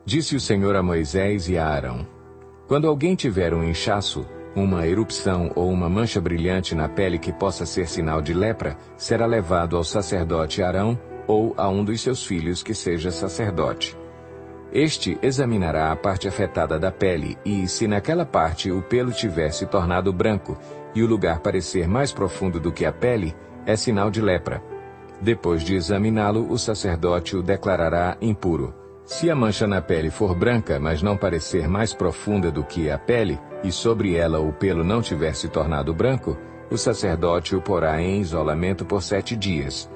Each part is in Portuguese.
Disse o Senhor a Moisés e a Arão: Quando alguém tiver um inchaço, uma erupção ou uma mancha brilhante na pele que possa ser sinal de lepra, será levado ao sacerdote Arão ou a um dos seus filhos que seja sacerdote. Este examinará a parte afetada da pele e, se naquela parte o pelo tiver se tornado branco e o lugar parecer mais profundo do que a pele, é sinal de lepra. Depois de examiná-lo, o sacerdote o declarará impuro. Se a mancha na pele for branca, mas não parecer mais profunda do que a pele, e sobre ela o pelo não tiver se tornado branco, o sacerdote o porá em isolamento por 7 dias.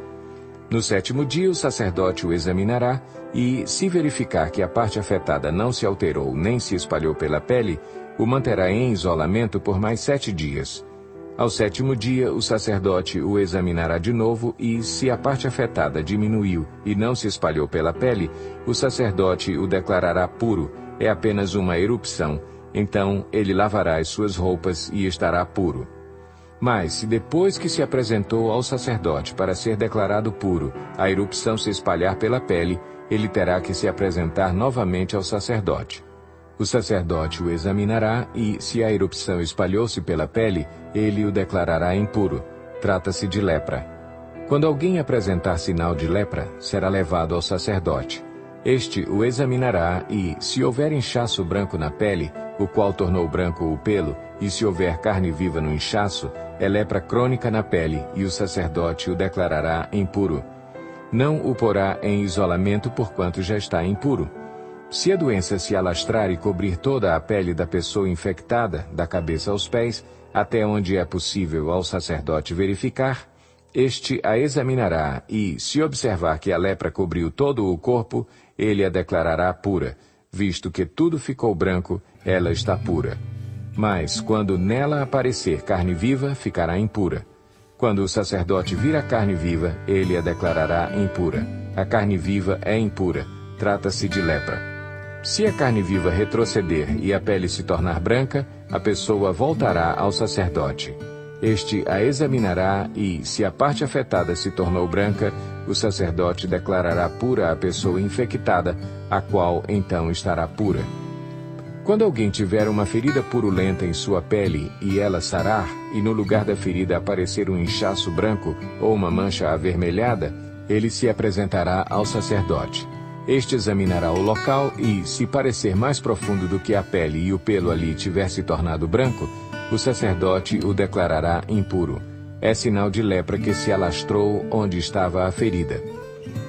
No 7º dia, o sacerdote o examinará e, se verificar que a parte afetada não se alterou nem se espalhou pela pele, o manterá em isolamento por mais 7 dias. Ao 7º dia, o sacerdote o examinará de novo e, se a parte afetada diminuiu e não se espalhou pela pele, o sacerdote o declarará puro, é apenas uma erupção, então ele lavará as suas roupas e estará puro. Mas, se depois que se apresentou ao sacerdote para ser declarado puro, a erupção se espalhar pela pele, ele terá que se apresentar novamente ao sacerdote. O sacerdote o examinará e, se a erupção espalhou-se pela pele, ele o declarará impuro. Trata-se de lepra. Quando alguém apresentar sinal de lepra, será levado ao sacerdote. Este o examinará e, se houver inchaço branco na pele, o qual tornou branco o pelo, e se houver carne viva no inchaço, é lepra crônica na pele, e o sacerdote o declarará impuro. Não o porá em isolamento porquanto já está impuro. Se a doença se alastrar e cobrir toda a pele da pessoa infectada, da cabeça aos pés, até onde é possível ao sacerdote verificar, este a examinará e, se observar que a lepra cobriu todo o corpo, ele a declarará pura. Visto que tudo ficou branco, ela está pura. Mas, quando nela aparecer carne viva, ficará impura. Quando o sacerdote vir a carne viva, ele a declarará impura. A carne viva é impura. Trata-se de lepra. Se a carne viva retroceder e a pele se tornar branca, a pessoa voltará ao sacerdote. Este a examinará e, se a parte afetada se tornou branca, o sacerdote declarará pura a pessoa infectada, a qual então estará pura. Quando alguém tiver uma ferida purulenta em sua pele e ela sarar, e no lugar da ferida aparecer um inchaço branco ou uma mancha avermelhada, ele se apresentará ao sacerdote. Este examinará o local e, se parecer mais profundo do que a pele e o pelo ali tiver se tornado branco, o sacerdote o declarará impuro. É sinal de lepra que se alastrou onde estava a ferida.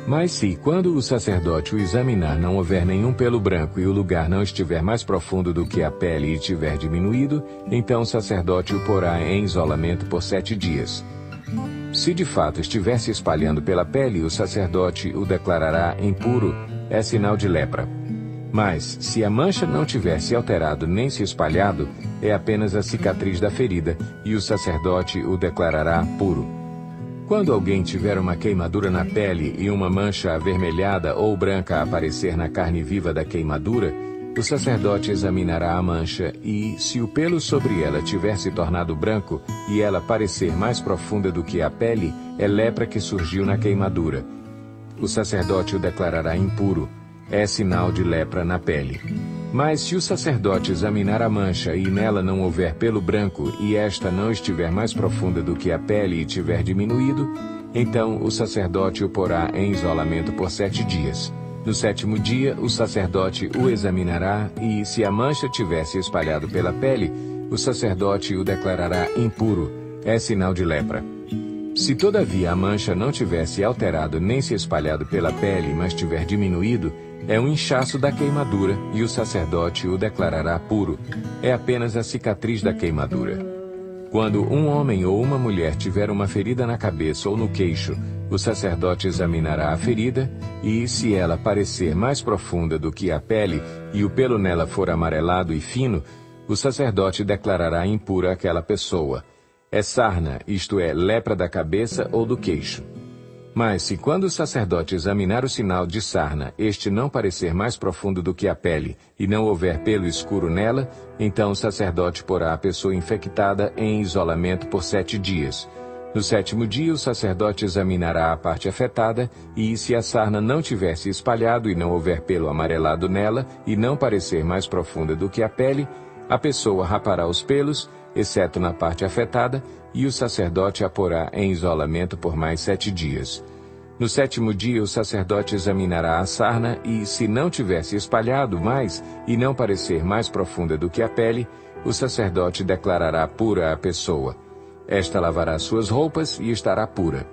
Mas se, quando o sacerdote o examinar, não houver nenhum pelo branco e o lugar não estiver mais profundo do que a pele e tiver diminuído, então o sacerdote o porá em isolamento por 7 dias. Se de fato estiver se espalhando pela pele, o sacerdote o declarará impuro, é sinal de lepra. Mas, se a mancha não tiver se alterado nem se espalhado, é apenas a cicatriz da ferida, e o sacerdote o declarará puro. Quando alguém tiver uma queimadura na pele e uma mancha avermelhada ou branca aparecer na carne viva da queimadura, o sacerdote examinará a mancha e, se o pelo sobre ela tiver se tornado branco e ela parecer mais profunda do que a pele, é lepra que surgiu na queimadura. O sacerdote o declarará impuro. É sinal de lepra na pele. Mas se o sacerdote examinar a mancha e nela não houver pelo branco e esta não estiver mais profunda do que a pele e tiver diminuído, então o sacerdote o porá em isolamento por 7 dias. No 7º dia, o sacerdote o examinará e, se a mancha tiver se espalhado pela pele, o sacerdote o declarará impuro. É sinal de lepra. Se todavia a mancha não tiver se alterado nem se espalhado pela pele, mas tiver diminuído, é um inchaço da queimadura e o sacerdote o declarará puro. É apenas a cicatriz da queimadura. Quando um homem ou uma mulher tiver uma ferida na cabeça ou no queixo, o sacerdote examinará a ferida e, se ela parecer mais profunda do que a pele e o pelo nela for amarelado e fino, o sacerdote declarará impura aquela pessoa. É sarna, isto é, lepra da cabeça ou do queixo. Mas se quando o sacerdote examinar o sinal de sarna, este não parecer mais profundo do que a pele e não houver pelo escuro nela, então o sacerdote porá a pessoa infectada em isolamento por 7 dias. No 7º dia, o sacerdote examinará a parte afetada, e se a sarna não tiver se espalhado e não houver pelo amarelado nela, e não parecer mais profunda do que a pele, a pessoa rapará os pelos, exceto na parte afetada, e o sacerdote a porá em isolamento por mais 7 dias. No 7º dia, o sacerdote examinará a sarna, e se não tiver se espalhado mais, e não parecer mais profunda do que a pele, o sacerdote declarará pura a pessoa. Esta lavará suas roupas e estará pura.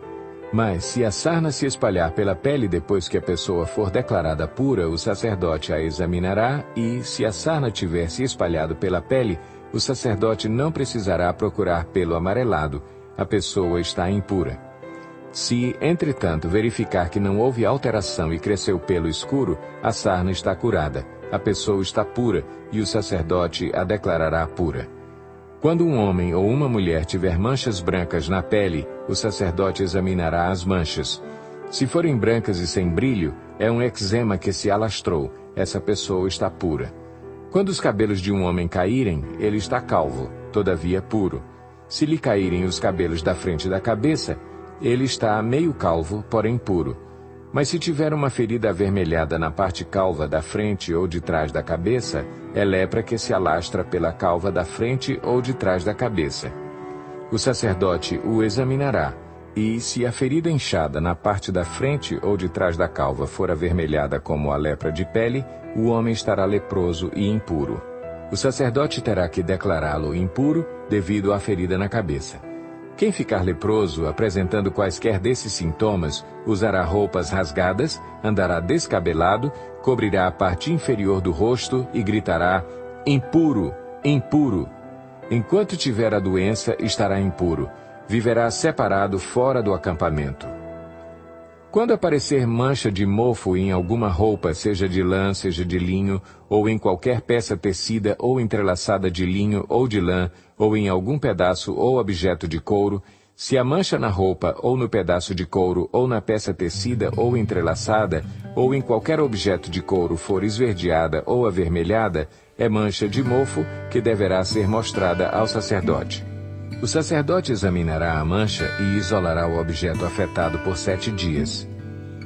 Mas, se a sarna se espalhar pela pele depois que a pessoa for declarada pura, o sacerdote a examinará e, se a sarna tiver se espalhado pela pele, o sacerdote não precisará procurar pelo amarelado. A pessoa está impura. Se, entretanto, verificar que não houve alteração e cresceu pelo escuro, a sarna está curada. A pessoa está pura e o sacerdote a declarará pura. Quando um homem ou uma mulher tiver manchas brancas na pele, o sacerdote examinará as manchas. Se forem brancas e sem brilho, é um eczema que se alastrou. Essa pessoa está pura. Quando os cabelos de um homem caírem, ele está calvo, todavia puro. Se lhe caírem os cabelos da frente da cabeça, ele está meio calvo, porém puro. Mas se tiver uma ferida avermelhada na parte calva da frente ou de trás da cabeça, é lepra que se alastra pela calva da frente ou de trás da cabeça. O sacerdote o examinará, e se a ferida inchada na parte da frente ou de trás da calva for avermelhada como a lepra de pele, o homem estará leproso e impuro. O sacerdote terá que declará-lo impuro devido à ferida na cabeça. Quem ficar leproso, apresentando quaisquer desses sintomas, usará roupas rasgadas, andará descabelado, cobrirá a parte inferior do rosto e gritará: impuro, impuro. Enquanto tiver a doença, estará impuro. Viverá separado fora do acampamento. Quando aparecer mancha de mofo em alguma roupa, seja de lã, seja de linho, ou em qualquer peça tecida ou entrelaçada de linho ou de lã, ou em algum pedaço ou objeto de couro, se a mancha na roupa, ou no pedaço de couro, ou na peça tecida ou entrelaçada, ou em qualquer objeto de couro for esverdeada ou avermelhada, é mancha de mofo que deverá ser mostrada ao sacerdote. O sacerdote examinará a mancha e isolará o objeto afetado por 7 dias.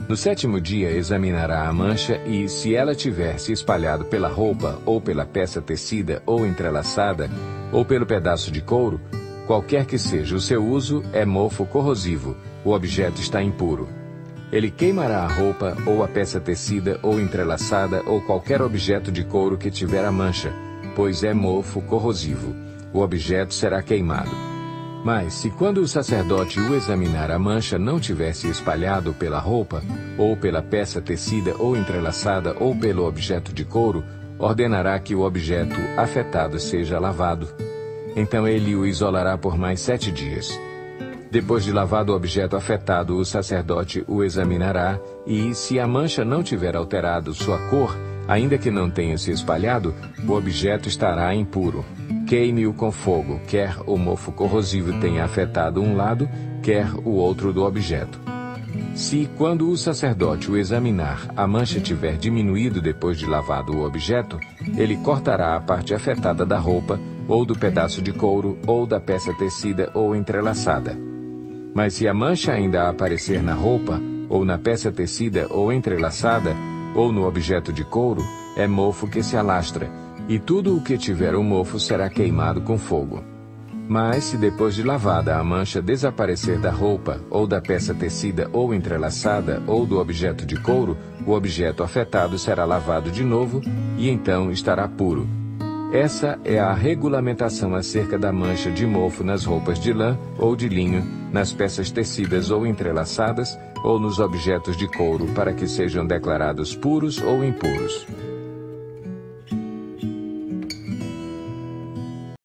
No 7º dia examinará a mancha e, se ela tiver se espalhado pela roupa, ou pela peça tecida ou entrelaçada, ou pelo pedaço de couro, qualquer que seja o seu uso, é mofo corrosivo, o objeto está impuro. Ele queimará a roupa, ou a peça tecida ou entrelaçada, ou qualquer objeto de couro que tiver a mancha, pois é mofo corrosivo. O objeto será queimado. Mas, se quando o sacerdote o examinar a mancha não tiver se espalhado pela roupa, ou pela peça tecida ou entrelaçada, ou pelo objeto de couro, ordenará que o objeto afetado seja lavado. Então ele o isolará por mais 7 dias. Depois de lavado o objeto afetado, o sacerdote o examinará, e, se a mancha não tiver alterado sua cor, ainda que não tenha se espalhado, o objeto estará impuro. Queime-o com fogo, quer o mofo corrosivo tenha afetado um lado, quer o outro do objeto. Se, quando o sacerdote o examinar, a mancha tiver diminuído depois de lavado o objeto, ele cortará a parte afetada da roupa, ou do pedaço de couro, ou da peça tecida ou entrelaçada. Mas se a mancha ainda aparecer na roupa, ou na peça tecida ou entrelaçada, ou no objeto de couro, é mofo que se alastra, e tudo o que tiver o mofo será queimado com fogo. Mas, se depois de lavada a mancha desaparecer da roupa, ou da peça tecida ou entrelaçada, ou do objeto de couro, o objeto afetado será lavado de novo, e então estará puro. Essa é a regulamentação acerca da mancha de mofo nas roupas de lã ou de linho, nas peças tecidas ou entrelaçadas, ou nos objetos de couro, para que sejam declarados puros ou impuros.